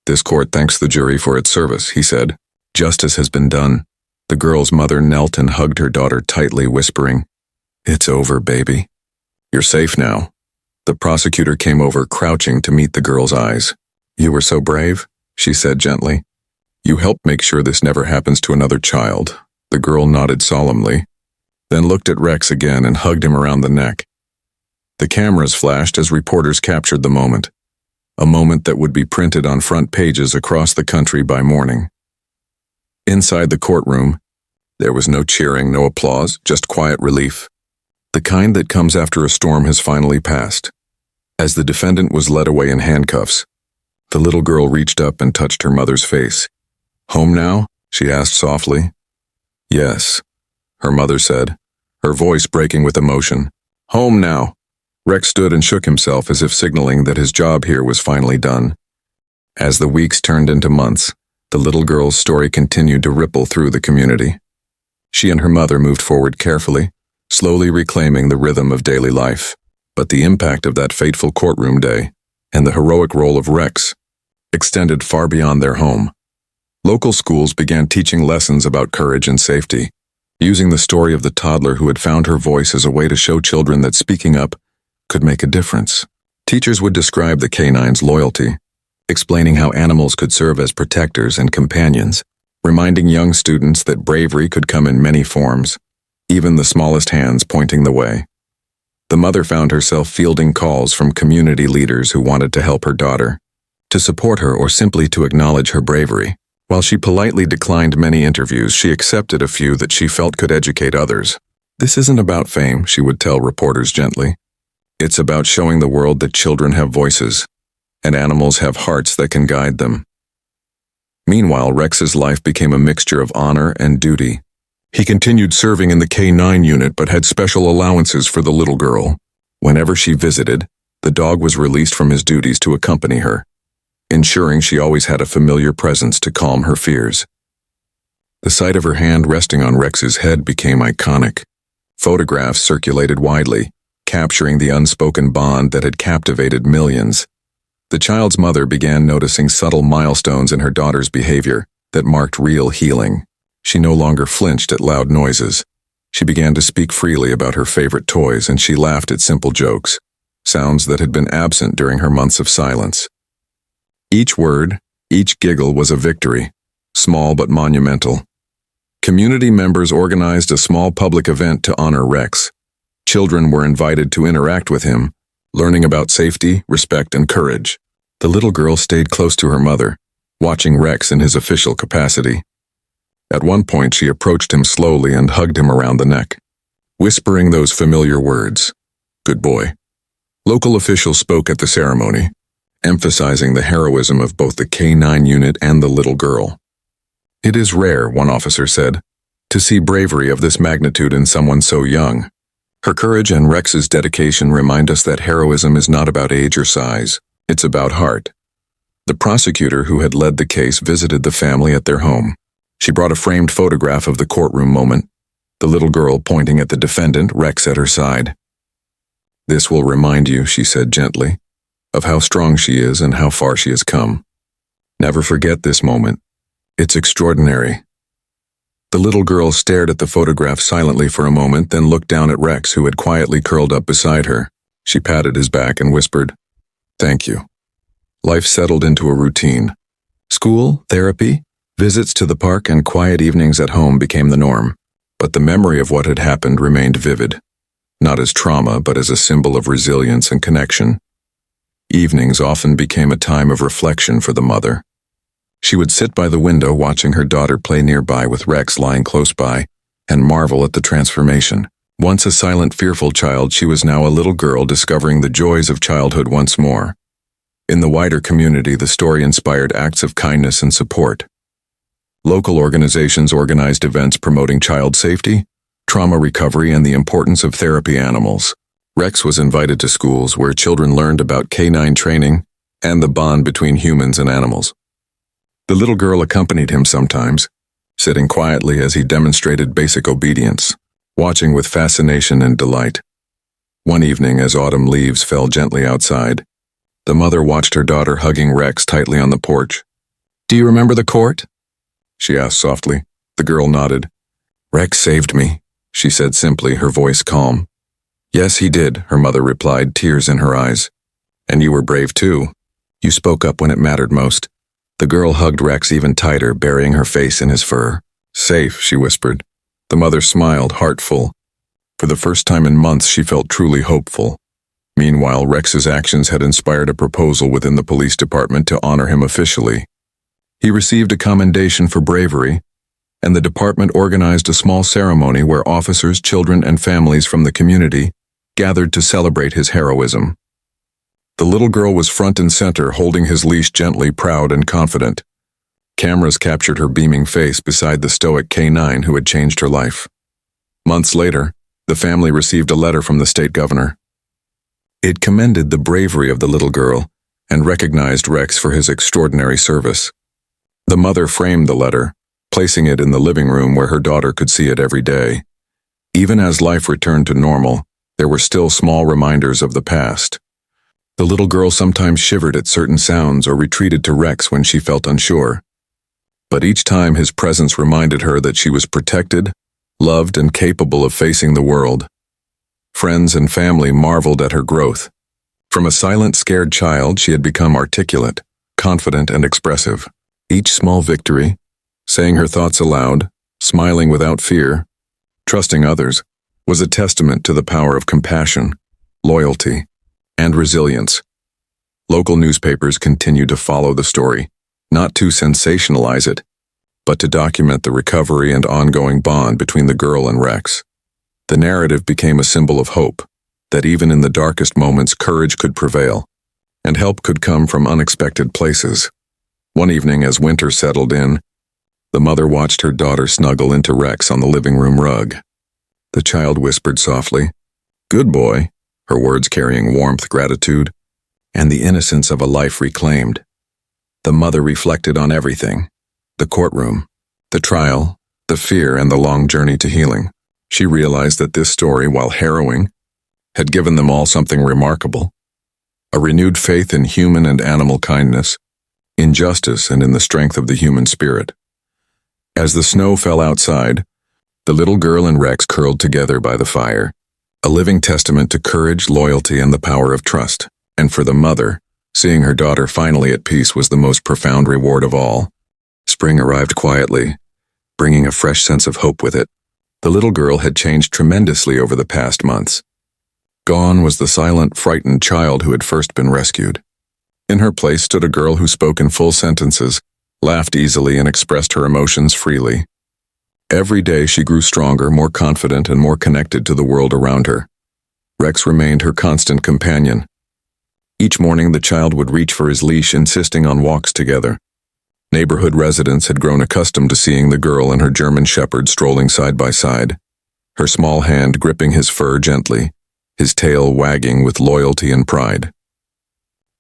"This court thanks the jury for its service," he said. "Justice has been done." The girl's mother knelt and hugged her daughter tightly, whispering, "It's over, baby. You're safe now." The prosecutor came over, crouching to meet the girl's eyes. "You were so brave," she said gently. "You helped make sure this never happens to another child." The girl nodded solemnly, then looked at Rex again and hugged him around the neck. The cameras flashed as reporters captured the moment, a moment that would be printed on front pages across the country by morning. Inside the courtroom, there was no cheering, no applause, just quiet relief, the kind that comes after a storm has finally passed. As the defendant was led away in handcuffs, the little girl reached up and touched her mother's face. "Home now?" she asked softly. "Yes," her mother said, her voice breaking with emotion. "Home now." Rex stood and shook himself as if signaling that his job here was finally done. As the weeks turned into months, the little girl's story continued to ripple through the community. She and her mother moved forward carefully, slowly reclaiming the rhythm of daily life. But the impact of that fateful courtroom day, and the heroic role of Rex, extended far beyond their home. Local schools began teaching lessons about courage and safety, using the story of the toddler who had found her voice as a way to show children that speaking up could make a difference. Teachers would describe the canine's loyalty, explaining how animals could serve as protectors and companions, reminding young students that bravery could come in many forms, even the smallest hands pointing the way. The mother found herself fielding calls from community leaders who wanted to help her daughter, to support her or simply to acknowledge her bravery. While she politely declined many interviews, she accepted a few that she felt could educate others. "This isn't about fame," she would tell reporters gently. "It's about showing the world that children have voices, and animals have hearts that can guide them." Meanwhile, Rex's life became a mixture of honor and duty. He continued serving in the K9 unit but had special allowances for the little girl. Whenever she visited, the dog was released from his duties to accompany her, ensuring she always had a familiar presence to calm her fears. The sight of her hand resting on Rex's head became iconic. Photographs circulated widely, capturing the unspoken bond that had captivated millions. The child's mother began noticing subtle milestones in her daughter's behavior that marked real healing. She no longer flinched at loud noises. She began to speak freely about her favorite toys, and she laughed at simple jokes, sounds that had been absent during her months of silence. Each word, each giggle was a victory, small but monumental. Community members organized a small public event to honor Rex. Children were invited to interact with him, learning about safety, respect, and courage. The little girl stayed close to her mother, watching Rex in his official capacity. At one point, she approached him slowly and hugged him around the neck, whispering those familiar words, "Good boy." Local officials spoke at the ceremony, emphasizing the heroism of both the K9 unit and the little girl. "It is rare," one officer said, "to see bravery of this magnitude in someone so young. Her courage and Rex's dedication remind us that heroism is not about age or size, it's about heart." The prosecutor who had led the case visited the family at their home. She brought a framed photograph of the courtroom moment, the little girl pointing at the defendant, Rex at her side. "This will remind you," she said gently, "of how strong she is and how far she has come. Never forget this moment. It's extraordinary." The little girl stared at the photograph silently for a moment, then looked down at Rex, who had quietly curled up beside her. She patted his back and whispered, "Thank you." Life settled into a routine. School, therapy, visits to the park, and quiet evenings at home became the norm. But the memory of what had happened remained vivid, not as trauma, but as a symbol of resilience and connection. Evenings often became a time of reflection for the mother. She would sit by the window watching her daughter play nearby with Rex lying close by, and marvel at the transformation. Once a silent, fearful child, she was now a little girl discovering the joys of childhood once more. In the wider community, the story inspired acts of kindness and support. Local organizations organized events promoting child safety, trauma recovery, and the importance of therapy animals. Rex was invited to schools where children learned about K9 training and the bond between humans and animals. The little girl accompanied him sometimes, sitting quietly as he demonstrated basic obedience, watching with fascination and delight. One evening, as autumn leaves fell gently outside, the mother watched her daughter hugging Rex tightly on the porch. "Do you remember the court?" she asked softly. The girl nodded. "Rex saved me," she said simply, her voice calm. "Yes, he did," her mother replied, tears in her eyes. "And you were brave too. You spoke up when it mattered most." The girl hugged Rex even tighter, burying her face in his fur. "Safe," she whispered. The mother smiled, heartful. For the first time in months, she felt truly hopeful. Meanwhile, Rex's actions had inspired a proposal within the police department to honor him officially. He received a commendation for bravery, and the department organized a small ceremony where officers, children, and families from the community gathered to celebrate his heroism. The little girl was front and center, holding his leash gently, proud and confident. Cameras captured her beaming face beside the stoic K9 who had changed her life. Months later, the family received a letter from the state governor. It commended the bravery of the little girl and recognized Rex for his extraordinary service. The mother framed the letter, placing it in the living room where her daughter could see it every day. Even as life returned to normal, there were still small reminders of the past. The little girl sometimes shivered at certain sounds or retreated to Rex when she felt unsure. But each time his presence reminded her that she was protected, loved, and capable of facing the world. Friends and family marveled at her growth. From a silent, scared child, she had become articulate, confident and expressive. Each small victory, saying her thoughts aloud, smiling without fear, trusting others, was a testament to the power of compassion, loyalty, and resilience. Local newspapers continued to follow the story, not to sensationalize it, but to document the recovery and ongoing bond between the girl and Rex. The narrative became a symbol of hope, that even in the darkest moments courage could prevail, and help could come from unexpected places. One evening, as winter settled in, the mother watched her daughter snuggle into Rex on the living room rug. The child whispered softly, "Good boy," her words carrying warmth, gratitude, and the innocence of a life reclaimed. The mother reflected on everything: the courtroom, the trial, the fear, and the long journey to healing. She realized that this story, while harrowing, had given them all something remarkable: a renewed faith in human and animal kindness, in justice, and in the strength of the human spirit. As the snow fell outside, the little girl and Rex curled together by the fire, a living testament to courage, loyalty, and the power of trust. And for the mother, seeing her daughter finally at peace was the most profound reward of all. Spring arrived quietly, bringing a fresh sense of hope with it. The little girl had changed tremendously over the past months. Gone was the silent, frightened child who had first been rescued. In her place stood a girl who spoke in full sentences, laughed easily, and expressed her emotions freely. Every day she grew stronger, more confident, and more connected to the world around her. Rex remained her constant companion. Each morning the child would reach for his leash, insisting on walks together. Neighborhood residents had grown accustomed to seeing the girl and her German shepherd strolling side by side, her small hand gripping his fur gently, his tail wagging with loyalty and pride.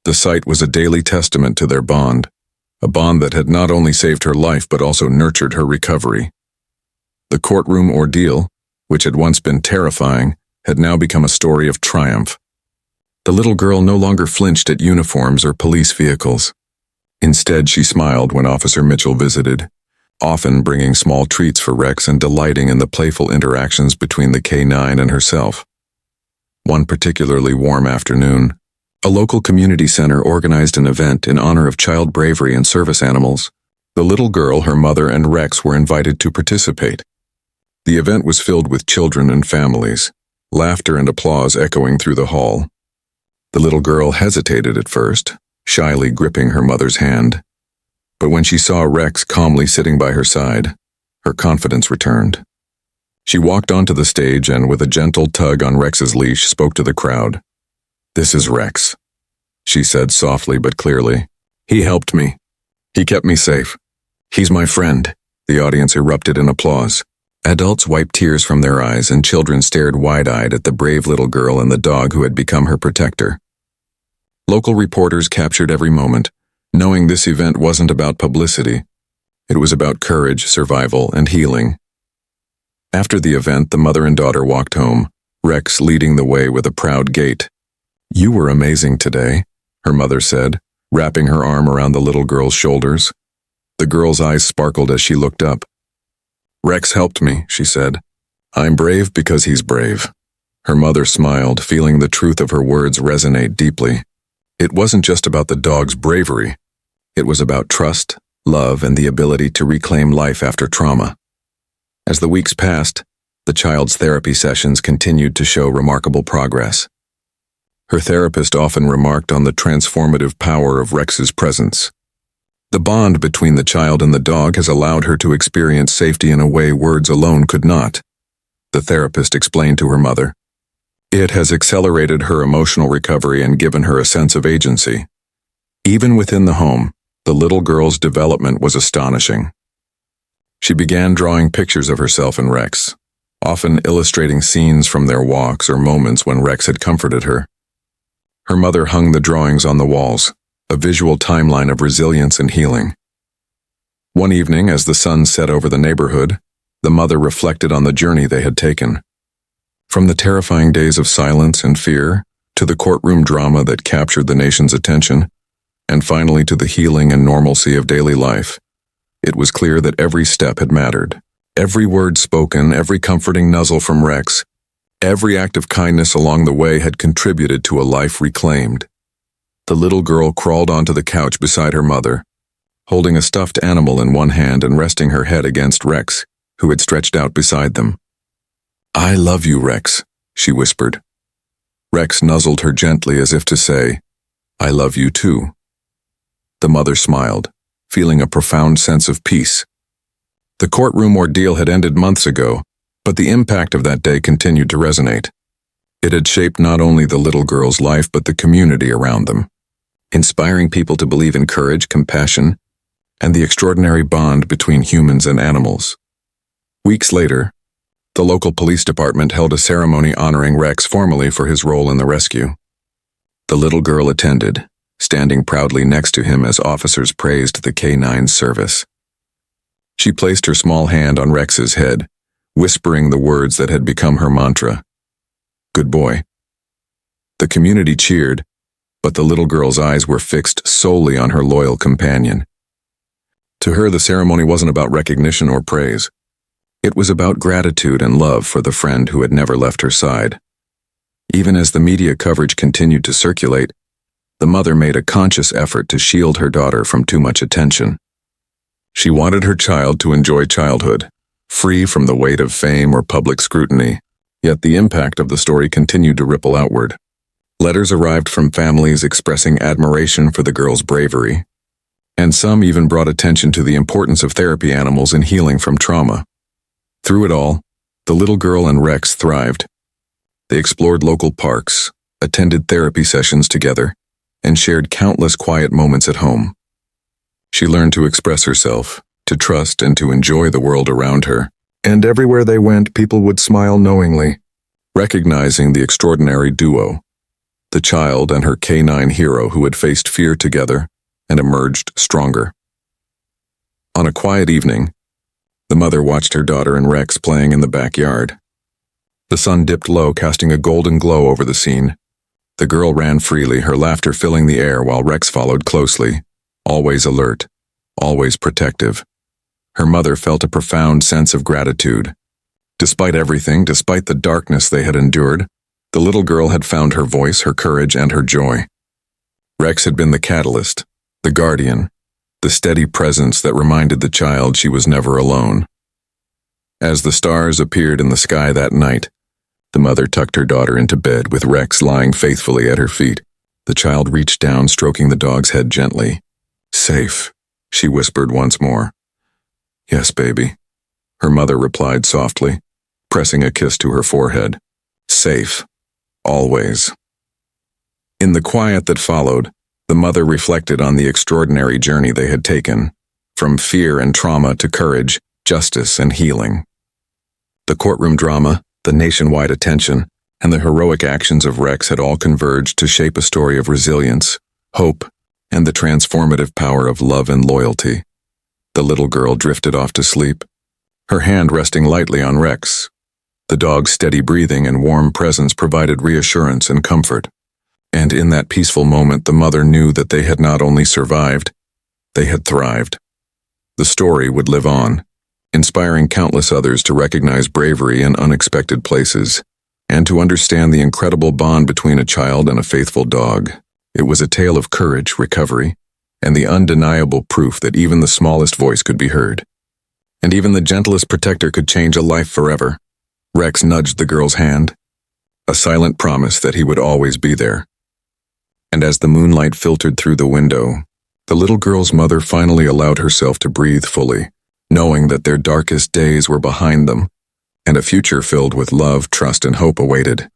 The sight was a daily testament to their bond, a bond that had not only saved her life but also nurtured her recovery. The courtroom ordeal, which had once been terrifying, had now become a story of triumph. The little girl no longer flinched at uniforms or police vehicles. Instead, she smiled when Officer Mitchell visited, often bringing small treats for Rex and delighting in the playful interactions between the K-9 and herself. One particularly warm afternoon, a local community center organized an event in honor of child bravery and service animals. The little girl, her mother, and Rex were invited to participate. The event was filled with children and families, laughter and applause echoing through the hall. The little girl hesitated at first, shyly gripping her mother's hand. But when she saw Rex calmly sitting by her side, her confidence returned. She walked onto the stage and, with a gentle tug on Rex's leash, spoke to the crowd. "This is Rex," she said softly but clearly. "He helped me. He kept me safe. He's my friend." The audience erupted in applause. Adults wiped tears from their eyes, and children stared wide-eyed at the brave little girl and the dog who had become her protector. Local reporters captured every moment, knowing this event wasn't about publicity. It was about courage, survival, and healing. After the event, the mother and daughter walked home, Rex leading the way with a proud gait. "You were amazing today," her mother said, wrapping her arm around the little girl's shoulders. The girl's eyes sparkled as she looked up. "Rex helped me," she said. "I'm brave because he's brave." Her mother smiled, feeling the truth of her words resonate deeply. It wasn't just about the dog's bravery. It was about trust, love, and the ability to reclaim life after trauma. As the weeks passed, the child's therapy sessions continued to show remarkable progress. Her therapist often remarked on the transformative power of Rex's presence. The bond between the child and the dog has allowed her to experience safety in a way words alone could not, the therapist explained to her mother. It has accelerated her emotional recovery and given her a sense of agency. Even within the home, the little girl's development was astonishing. She began drawing pictures of herself and Rex, often illustrating scenes from their walks or moments when Rex had comforted her. Her mother hung the drawings on the walls, a visual timeline of resilience and healing. One evening, as the sun set over the neighborhood, the mother reflected on the journey they had taken. From the terrifying days of silence and fear, to the courtroom drama that captured the nation's attention, and finally to the healing and normalcy of daily life, it was clear that every step had mattered. Every word spoken, every comforting nuzzle from Rex, every act of kindness along the way had contributed to a life reclaimed. The little girl crawled onto the couch beside her mother, holding a stuffed animal in one hand and resting her head against Rex, who had stretched out beside them. "I love you, Rex," she whispered. Rex nuzzled her gently as if to say, "I love you too." The mother smiled, feeling a profound sense of peace. The courtroom ordeal had ended months ago, but the impact of that day continued to resonate. It had shaped not only the little girl's life but the community around them, inspiring people to believe in courage, compassion, and the extraordinary bond between humans and animals. Weeks later, the local police department held a ceremony honoring Rex formally for his role in the rescue. The little girl attended, standing proudly next to him as officers praised the K9's service. She placed her small hand on Rex's head, whispering the words that had become her mantra. "Good boy." The community cheered, but the little girl's eyes were fixed solely on her loyal companion. To her, the ceremony wasn't about recognition or praise. It was about gratitude and love for the friend who had never left her side. Even as the media coverage continued to circulate, the mother made a conscious effort to shield her daughter from too much attention. She wanted her child to enjoy childhood, free from the weight of fame or public scrutiny, yet the impact of the story continued to ripple outward. Letters arrived from families expressing admiration for the girl's bravery, and some even brought attention to the importance of therapy animals in healing from trauma. Through it all, the little girl and Rex thrived. They explored local parks, attended therapy sessions together, and shared countless quiet moments at home. She learned to express herself, to trust and to enjoy the world around her, and everywhere they went, people would smile knowingly, recognizing the extraordinary duo, the child and her K9 hero who had faced fear together and emerged stronger. On a quiet evening, the mother watched her daughter and Rex playing in the backyard. The sun dipped low, casting a golden glow over the scene. The girl ran freely, her laughter filling the air while Rex followed closely, always alert, always protective. Her mother felt a profound sense of gratitude. Despite everything, despite the darkness they had endured, the little girl had found her voice, her courage, and her joy. Rex had been the catalyst, the guardian, the steady presence that reminded the child she was never alone. As the stars appeared in the sky that night, the mother tucked her daughter into bed with Rex lying faithfully at her feet. The child reached down, stroking the dog's head gently. "Safe," she whispered once more. "Yes, baby," her mother replied softly, pressing a kiss to her forehead. "Safe. Always." In the quiet that followed, the mother reflected on the extraordinary journey they had taken, from fear and trauma to courage, justice, and healing. The courtroom drama, the nationwide attention, and the heroic actions of Rex had all converged to shape a story of resilience, hope, and the transformative power of love and loyalty. The little girl drifted off to sleep, her hand resting lightly on Rex. The dog's steady breathing and warm presence provided reassurance and comfort. And in that peaceful moment, the mother knew that they had not only survived, they had thrived. The story would live on, inspiring countless others to recognize bravery in unexpected places, and to understand the incredible bond between a child and a faithful dog. It was a tale of courage, recovery, and the undeniable proof that even the smallest voice could be heard. And even the gentlest protector could change a life forever. Rex nudged the girl's hand, a silent promise that he would always be there. And as the moonlight filtered through the window, the little girl's mother finally allowed herself to breathe fully, knowing that their darkest days were behind them, and a future filled with love, trust, and hope awaited.